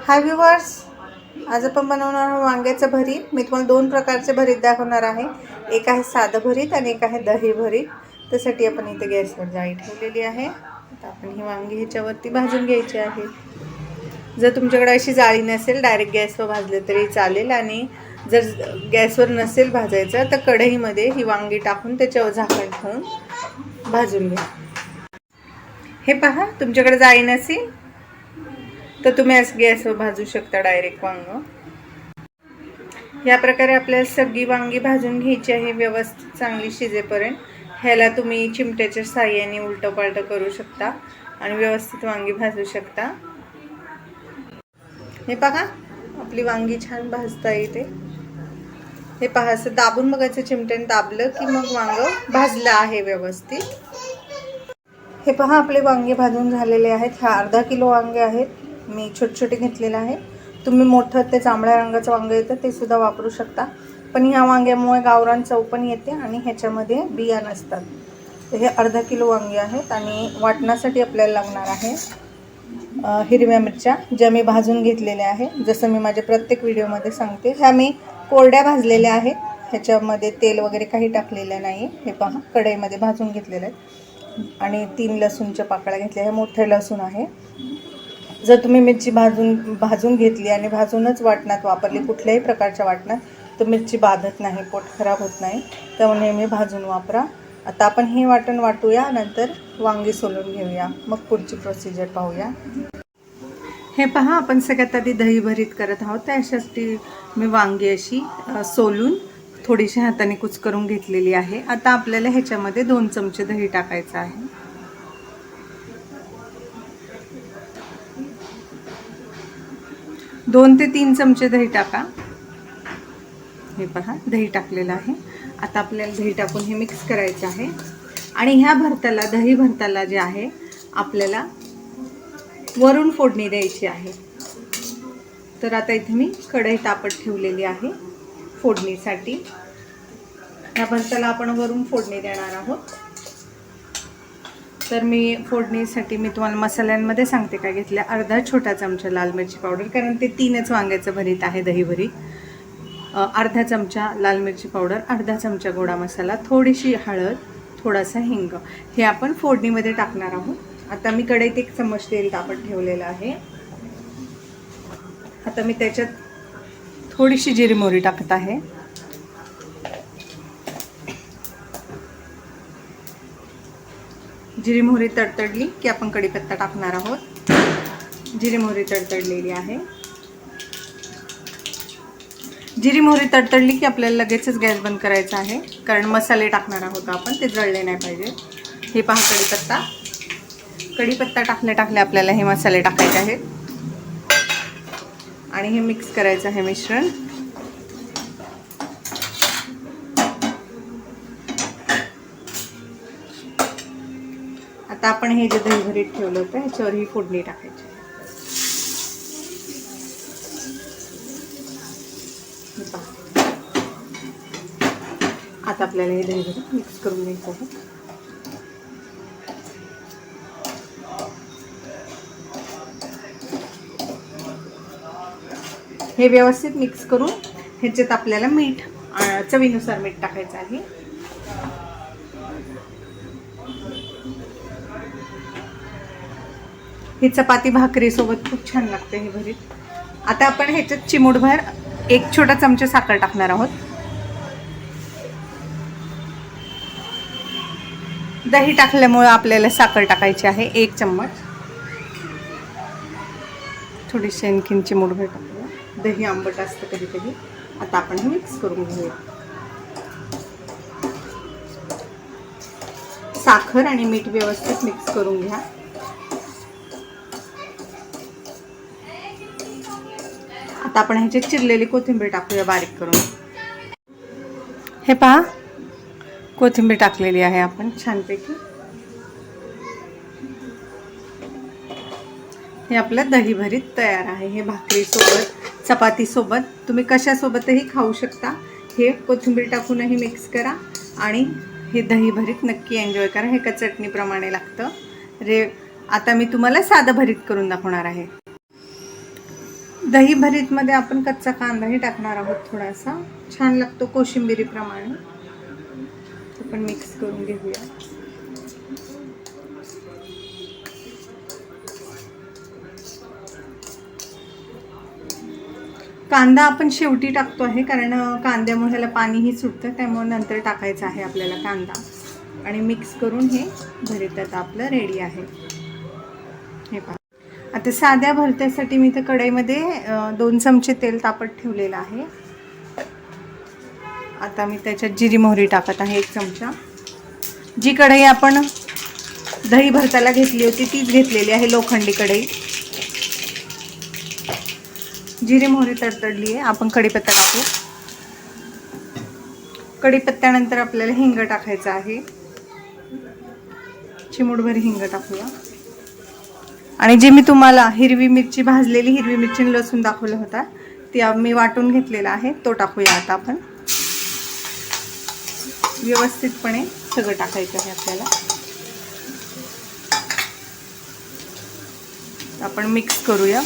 हाय viewers, आज आपण बनवणार आहोत वांग्याचं भरीत। मी तुम्हाला दोन प्रकारचे भरीत दाखवणार आहे। एक आहे साधं भरीत आणि एक आहे दही भरीत। त्यासाठी आपण इथे गॅसवर जाळी ठेवलेली आहे। आता आपण ही वांगी ह्याच्यावरती भाजून घ्यायची आहे। जर तुमच्याकडे अशी जाळी नसेल डायरेक्ट गॅसवर भाजले तरी चालेल, आणि जर गॅसवर नसेल भाजायचं तर कढईमध्ये ही वांगी टाकून त्याच्यावर झाकण ठेवून भाजून घ्या। हे पहा, तुमच्याकडे जाळी नसेल तर तुम्ही असं गॅसवर भाजू शकता डायरेक्ट वांग। या प्रकारे आपल्याला सगळी वांगी भाजून घ्यायची आहे व्यवस्थित चांगली शिजेपर्यंत। ह्याला तुम्ही चिमट्याच्या साहाय्याने उलटं पालटं करू शकता आणि व्यवस्थित वांगी भाजू शकता। हे पहा, आपली वांगी छान भाजता येते। हे पहा, असं दाबून बघायचं, चिमट्याने दाबलं की मग वांग भाजलं आहे व्यवस्थित। हे पहा, आपले वांगे भाजून झालेले आहेत। हा अर्धा किलो वांगे आहेत, मी छोटे छोटे घेतलेले आहे। तुम्ही मोठं ते जांभळ्या रंगाचं वांग येतं ते सुद्धा वापरू शकता, पण ह्या वांग्यामुळे गावरान चव पण येते आणि ह्याच्यामध्ये बिया नसतात। तर हे अर्धा किलो वांगे आहेत आणि वाटणासाठी आपल्याला लागणार आहे हिरव्या मिरच्या, ज्या मी भाजून घेतलेल्या आहे। जसं मी माझ्या प्रत्येक व्हिडिओमध्ये सांगते, ह्या मी कोरड्या भाजलेल्या आहेत, ह्याच्यामध्ये तेल वगैरे काही टाकलेलं नाही। हे पहा, कढईमध्ये भाजून घेतलेलं आहे। आणि 3 लसूणच्या पाकळ्या घेतल्या, हे मोठे लसूण आहे। जर तुम्ही मिरची भाजून घेतली आणि भाजूनच वाटणात वापरली कुठल्याही प्रकारच्या वाटणात, तर मिरची बाधत नाही, पोट खराब होत नाही, त्यामुळे नेहमी भाजून वापरा। आता आपण हे वाटण वाटूया, नंतर वांगी सोलून घेऊया, मग पुढची प्रोसिजर पाहूया। हे पहा, आपण सगळ्यात आधी दही भरीत करत आहोत। त्यासाठी मी वांगी अशी सोलून थोडीशी हाताने कुच करून घेतलेली आहे। आता आपल्याला ह्याच्यामध्ये 2 चमचे दही टाकायचं आहे। 2 ते 3 चमचे दही टाका। हे पहा, दही टाकलेलं आहे। आता आपल्याला दही टाकून हे मिक्स करायचं आहे। आणि ह्या भरताला, दही भरताला जे आहे, आपल्याला वरून फोडणी द्यायची आहे। तर आता इथे मी कढई तापत ठेवलेली आहे फोडणीसाठी। ह्या भरताला आपण वरून फोडणी देणार आहोत। तर मी फोडणीसाठी तुम्हाला मसाल्यांमध्ये सांगते काय घेतलं। अर्धा छोटा चमचा लाल मिरची पावडर, कारण ते 3च वांग्याचं भरीत आहे दही भरीत। अर्धा चमचा लाल मिरची पावडर, अर्धा चमचा गोडा मसाला, थोडीशी हळद, थोडासा हिंग, हे आपण फोडणीमध्ये टाकणार आहोत। आता मी कढईत 1 चमच तेल तापत ठेवलेलं आहे। आता मी त्याच्यात थोडीशी जिरी मोहरी टाकत आहे। जिरी मोहरी तडतडली की आपण कढीपत्ता टाकणार आहोत। जिरी मोहरी तडतडलेली आहे। जिरी मोहरी तडतडली की आपल्याला लगेचच गॅस बंद करायचा आहे, कारण मसाले टाकणार आहोत आपण, ते जळले नाही पाहिजे। हे पहा, कढीपत्ता टाकले आपल्याला हे मसाले टाकायचे आहेत आणि हे मिक्स करायचं आहे मिश्रण। आता आपण हे जे दही भरीत ठेवलं होतं ह्याच्यावर ही फोडणी टाकायची। आता आपल्याला हे दही भरीत मिक्स करून घ्यायचं आहे। हे व्यवस्थित मिक्स करून ह्याच्यात आपल्याला मीठ, चवीनुसार मीठ टाकायचं आहे। ही चपाती भाकरी सोबत खूप छान लागते हे भरीत। आता आपण ह्याच्यात चिमूटभर 1 छोटा चमचा साखर टाकणार आहोत। दही टाकल्यामुळे आपल्याला साखर टाकायची आहे 1 चम्मच, थोडीशी आणखीन चिमूटभर टाकूया, दही आंबट असतं कधी कधी। आता आपण हे मिक्स करून घेऊया। साखर आणि मीठ व्यवस्थित मिक्स करून घ्या। आता आपण ह्याच्यात चिरलेली कोथिंबीर टाकूया बारीक करून। हे पहा, कोथिंबीर टाकलेली आहे आपण छानपैकी। हे आपलं दही भरीत तयार आहे। हे भाकरीसोबत, चपातीसोबत, तुम्ही कशासोबतही खाऊ शकता। हे कोथिंबीर टाकूनही मिक्स करा आणि हे दही भरीत नक्की एन्जॉय करा। हे चटणीप्रमाणे लागतं। आता मी तुम्हाला साधं भरीत करून दाखवणार आहे। दही भरीतमध्ये आपण कच्चा कांदाही टाकणार आहोत थोडासा, छान लागतो कोशिंबिरीप्रमाणे. आपण मिक्स करून घेऊया. कांदा आपण शेवटी टाकतो आहे, कारण कांद्यामुळे ह्याला पाणीही सुटतं, त्यामुळे नंतर टाकायचं आहे आपल्याला कांदा. आणि मिक्स करून हे भरीत आता आपलं रेडी आहे. हे पहा. आता साध्या भरत्यासाठी मी तर कढईमध्ये 2 चमचे तेल तापत ठेवलेलं आहे. आता मी त्याच्यात जिरी मोहरी टाकत आहे 1 चमचा. जी कढई आपण दही भरताला घेतली होती तीच घेतलेली आहे, लोखंडी कढई. जिरी मोहरी तडतडली आहे, आपण कढीपत्ता टाकू. कढीपत्त्यानंतर आपल्याला हिंग टाकायचं आहे, चिमूटभर हिंग टाकूया. आणि जे मी तुम्हाला हिरवी मिरची, भाजलेली हिरवी मिरची आणि लसूण दाखवलं होता, ती मी वाटून घेतलेला आहे, तो टाकूया. आता आपण व्यवस्थितपणे सगळं टाकायचं आहे आपल्याला. आपण मिक्स करूया.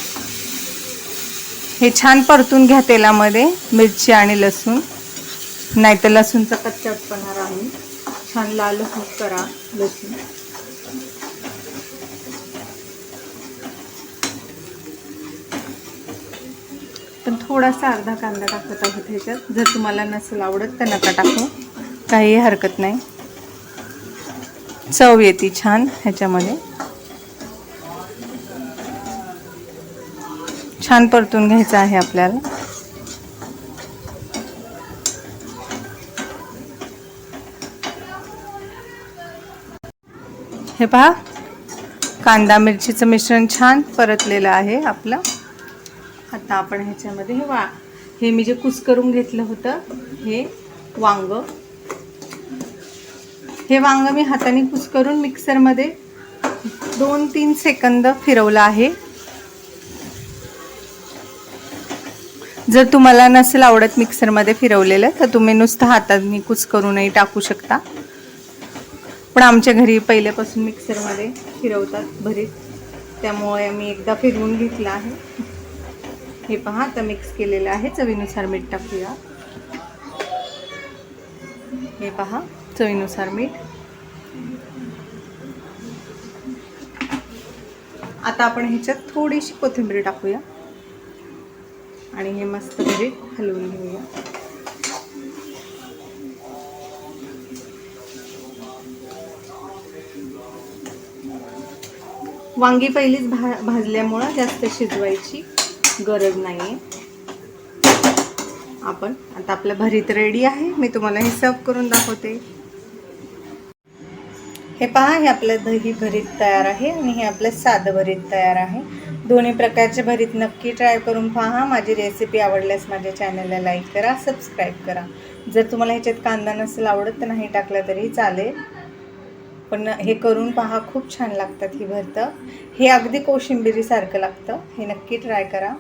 हे छान परतून घ्या तेलामध्ये, मिरची आणि लसूण, नाहीतर लसूणचा कच्चापणा राहून. छान लाल करा लसूण. पण थोडासा अर्धा कांदा टाकत आहोत ह्याच्यात. जर तुम्हाला नसेल आवडत तर नका टाकू, काही हरकत नाही, चव येते छान ह्याच्यामध्ये. छान परतून घ्यायचं आहे आपल्याला. हे पहा, कांदा मिरचीचं मिश्रण छान परतलेलं आहे आपलं. आता आपण ह्याच्यामध्ये हे मी जे कुस्करून घेतलं होतं हे वांग, मी हाताने कुस्करून मिक्सरमध्ये 2-3 सेकंद फिरवलं आहे. जर तुम्हाला नसेल आवडत मिक्सरमध्ये फिरवलेलं तर तुम्ही नुसतं हाताने कुस्करूनही टाकू शकता, पण आमच्या घरी पहिल्यापासून मिक्सरमध्ये फिरवतात भरीत, त्यामुळे मी एकदा फिरवून घेतलं आहे. हे पहा, आता मिक्स केलेलं आहे. चवीनुसार मीठ टाकूया. हे पहा, चवीनुसार मीठ. आता आपण ह्याच्यात थोडीशी कोथिंबीर टाकूया आणि हे मस्त भरीत हलवून घेऊया. वांगी पहिलीच भाजल्यामुळं जास्त शिजवायची गरज नाही आहे. आपण आता आपलं भरीत रेडी आहे. मी तुम्हाला हे सर्व करून दाखवते. हे पहा, हे आपलं दही भरीत तयार आहे आणि हे आपलं साधं भरीत तयार आहे. दोन्ही प्रकारचे भरीत नक्की ट्राय करून पहा. माझी रेसिपी आवडल्यास माझ्या चॅनलला लाईक करा, सबस्क्राईब करा. जर तुम्हाला ह्याच्यात कांदा नसेल आवडत तर नाही टाकला तरी चालेल, पण हे करून पहा, खूप छान लागतात ही भरतं. हे अगदी कोशिंबिरीसारखं लागतं. हे नक्की ट्राय करा.